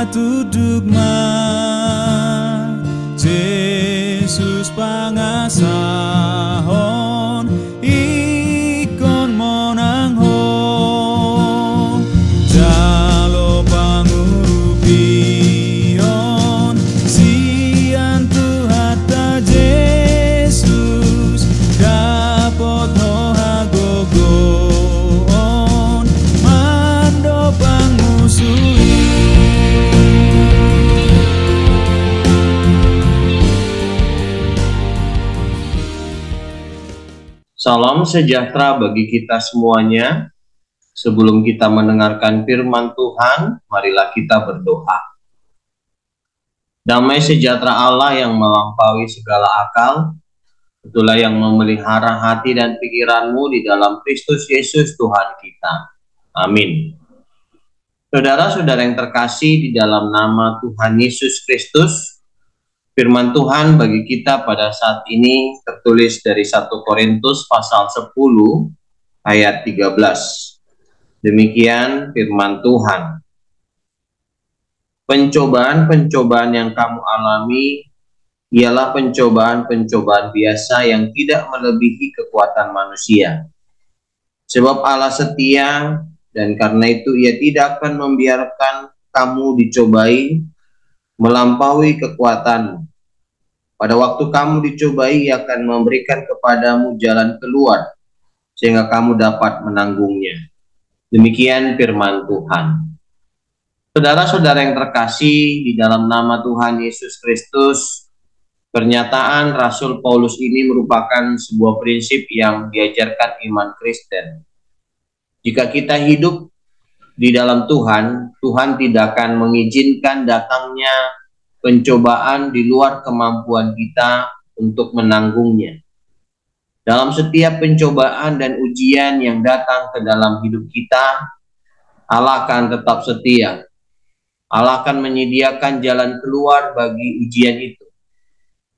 tudugma Yesus pangasahon ikon monangho jalo pangurupion sian tuhata Yesus dapot hagogoon mando pangusui. Salam sejahtera bagi kita semuanya. Sebelum kita mendengarkan firman Tuhan, marilah kita berdoa. Damai sejahtera Allah yang melampaui segala akal, itulah yang memelihara hati dan pikiranmu di dalam Kristus Yesus Tuhan kita. Amin. Saudara-saudara yang terkasih di dalam nama Tuhan Yesus Kristus, firman Tuhan bagi kita pada saat ini tertulis dari 1 Korintus pasal 10 ayat 13. Demikian firman Tuhan. Pencobaan-pencobaan yang kamu alami ialah pencobaan-pencobaan biasa yang tidak melebihi kekuatan manusia. Sebab Allah setia dan karena itu Ia tidak akan membiarkan kamu dicobai melampaui kekuatanmu. Pada waktu kamu dicobai, Ia akan memberikan kepadamu jalan keluar, sehingga kamu dapat menanggungnya. Demikian firman Tuhan. Saudara-saudara yang terkasih di dalam nama Tuhan Yesus Kristus, pernyataan Rasul Paulus ini merupakan sebuah prinsip yang diajarkan iman Kristen. Jika kita hidup di dalam Tuhan, Tuhan tidak akan mengizinkan datangnya pencobaan di luar kemampuan kita untuk menanggungnya. Dalam setiap pencobaan dan ujian yang datang ke dalam hidup kita, Allah akan tetap setia. Allah akan menyediakan jalan keluar bagi ujian itu.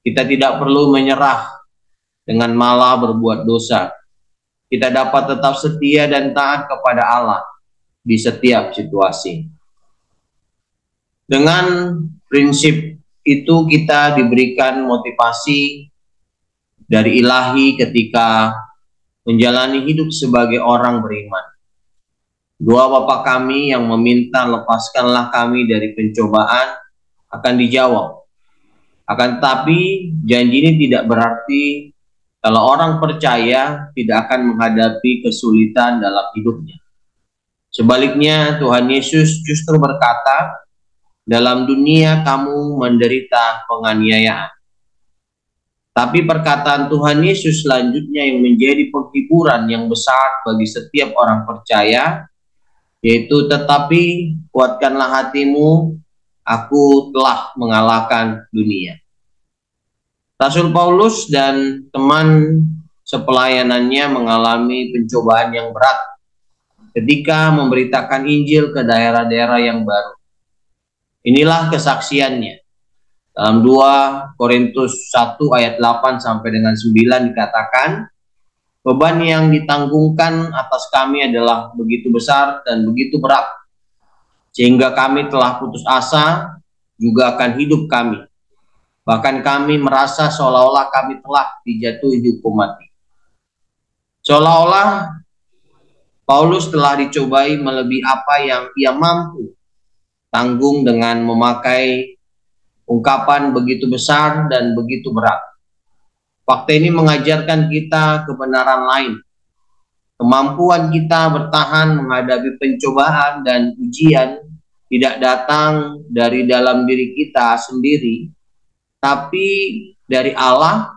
Kita tidak perlu menyerah dengan malah berbuat dosa. Kita dapat tetap setia dan taat kepada Allah di setiap situasi. Dengan prinsip itu kita diberikan motivasi dari ilahi ketika menjalani hidup sebagai orang beriman. Doa Bapa kami yang meminta lepaskanlah kami dari pencobaan akan dijawab. Akan tetapi janji ini tidak berarti kalau orang percaya tidak akan menghadapi kesulitan dalam hidupnya. Sebaliknya Tuhan Yesus justru berkata, dalam dunia kamu menderita penganiayaan. Tapi perkataan Tuhan Yesus selanjutnya yang menjadi penghiburan yang besar bagi setiap orang percaya, yaitu tetapi kuatkanlah hatimu, aku telah mengalahkan dunia. Rasul Paulus dan teman sepelayanannya mengalami pencobaan yang berat ketika memberitakan Injil ke daerah-daerah yang baru. Inilah kesaksiannya. Dalam 2 Korintus 1 ayat 8 sampai dengan 9 dikatakan, beban yang ditanggungkan atas kami adalah begitu besar dan begitu berat, sehingga kami telah putus asa juga akan hidup kami. Bahkan kami merasa seolah-olah kami telah dijatuhi hukum mati. Seolah-olah Paulus telah dicobai melebihi apa yang ia mampu tanggung dengan memakai ungkapan begitu besar dan begitu berat. Fakta ini mengajarkan kita kebenaran lain. Kemampuan kita bertahan menghadapi pencobaan dan ujian tidak datang dari dalam diri kita sendiri, tapi dari Allah.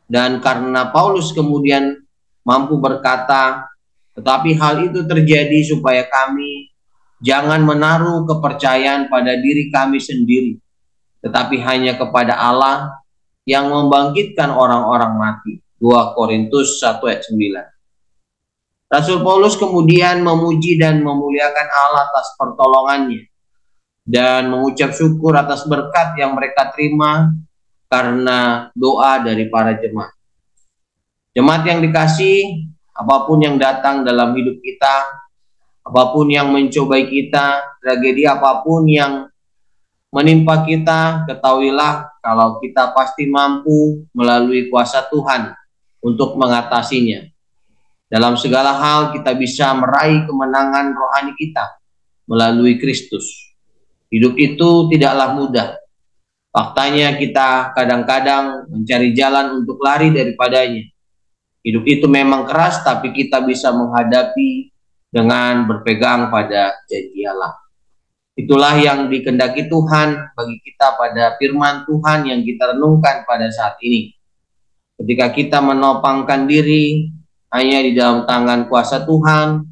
Dan karena Paulus kemudian mampu berkata, tetapi hal itu terjadi supaya kami jangan menaruh kepercayaan pada diri kami sendiri, tetapi hanya kepada Allah yang membangkitkan orang-orang mati. 2 Korintus 1 ayat 9. Rasul Paulus kemudian memuji dan memuliakan Allah atas pertolongannya dan mengucap syukur atas berkat yang mereka terima karena doa dari para jemaat. Jemaat yang dikasih, apapun yang datang dalam hidup kita, apapun yang mencobai kita, tragedi apapun yang menimpa kita, ketahuilah kalau kita pasti mampu melalui kuasa Tuhan untuk mengatasinya. Dalam segala hal kita bisa meraih kemenangan rohani kita melalui Kristus. Hidup itu tidaklah mudah. Faktanya kita kadang-kadang mencari jalan untuk lari daripadanya. Hidup itu memang keras, tapi kita bisa menghadapi dengan berpegang pada janji Allah. Itulah yang dikehendaki Tuhan bagi kita pada firman Tuhan yang kita renungkan pada saat ini. Ketika kita menopangkan diri hanya di dalam tangan kuasa Tuhan,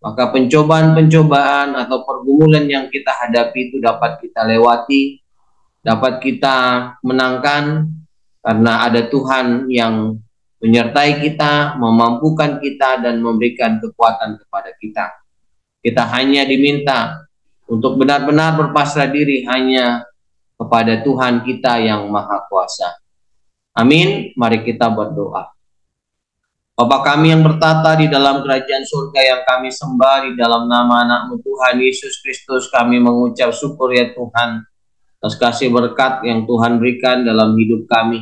maka pencobaan-pencobaan atau pergumulan yang kita hadapi itu dapat kita lewati, dapat kita menangkan, karena ada Tuhan yang menyertai kita, memampukan kita, dan memberikan kekuatan kepada kita. Kita hanya diminta untuk benar-benar berpasrah diri hanya kepada Tuhan kita yang Maha Kuasa. Amin. Mari kita berdoa. Bapa kami yang bertata di dalam kerajaan surga yang kami sembah, di dalam nama anak-Mu Tuhan Yesus Kristus, kami mengucap syukur ya Tuhan atas kasih berkat yang Tuhan berikan dalam hidup kami.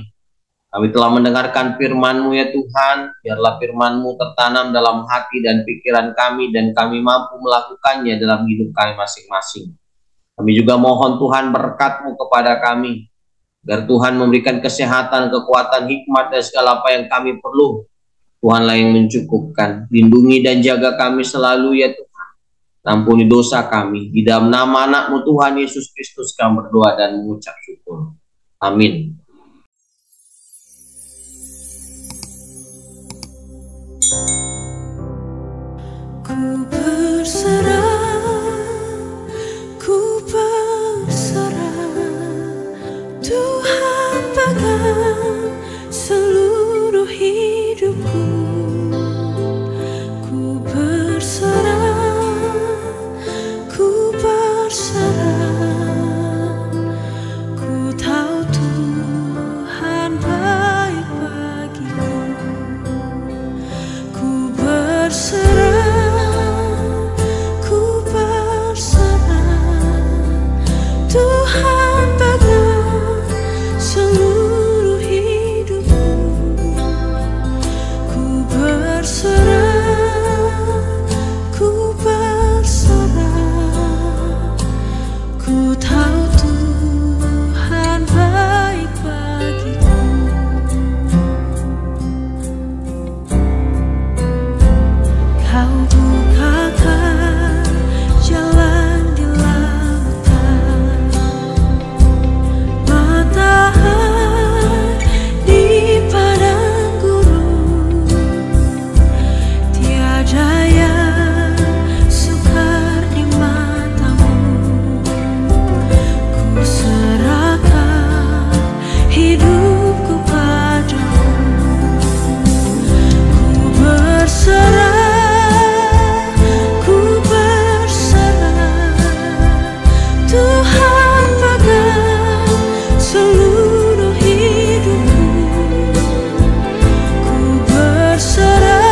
Kami telah mendengarkan firman-Mu ya Tuhan, biarlah firman-Mu tertanam dalam hati dan pikiran kami, dan kami mampu melakukannya dalam hidup kami masing-masing. Kami juga mohon Tuhan berkat-Mu kepada kami, agar Tuhan memberikan kesehatan, kekuatan, hikmat, dan segala apa yang kami perlu. Tuhanlah yang mencukupkan. Lindungi dan jaga kami selalu ya Tuhan. Ampuni dosa kami. Di dalam nama anak-Mu Tuhan Yesus Kristus kami berdoa dan mengucap syukur. Amin. Ku berserah, Tuhan pegang seluruh hidupku. Ku berserah, ku tahu Tuhan baik bagiku. Ku berserah, Tuhan pegang seluruh hidupku. Ku berserah, ku tahu Tuhan baik bagiku. Kau bukakan jalan di lautan, matahari di padang gurun, tiada yang sukar di mata-Mu. Ku serahkan hidupku padamu. Ku berserah, Tuhan pegang seluruh hidupku. Ku berserah,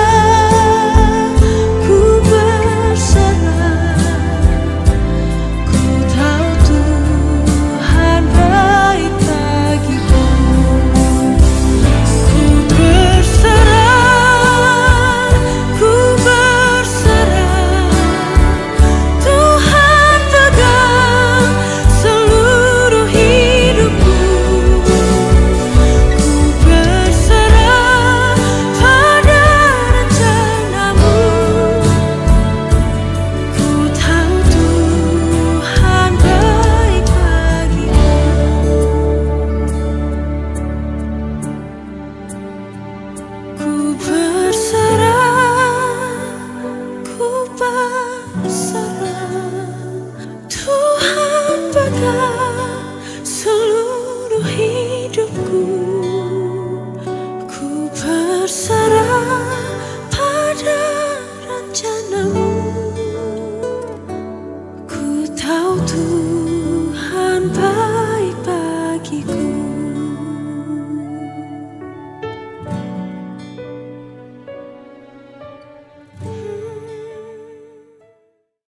ku tahu Tuhan baik bagiku. Ku berserah, Tuhan pegang seluruh hidupku. Ku berserah pada rencana-Mu. Ku tahu Tuhan baik bagiku. Ku berserah, Tuhan pegang seluruh hidupku. Ku berserah pada rencana-Mu. Ku tahu Tuhan baik.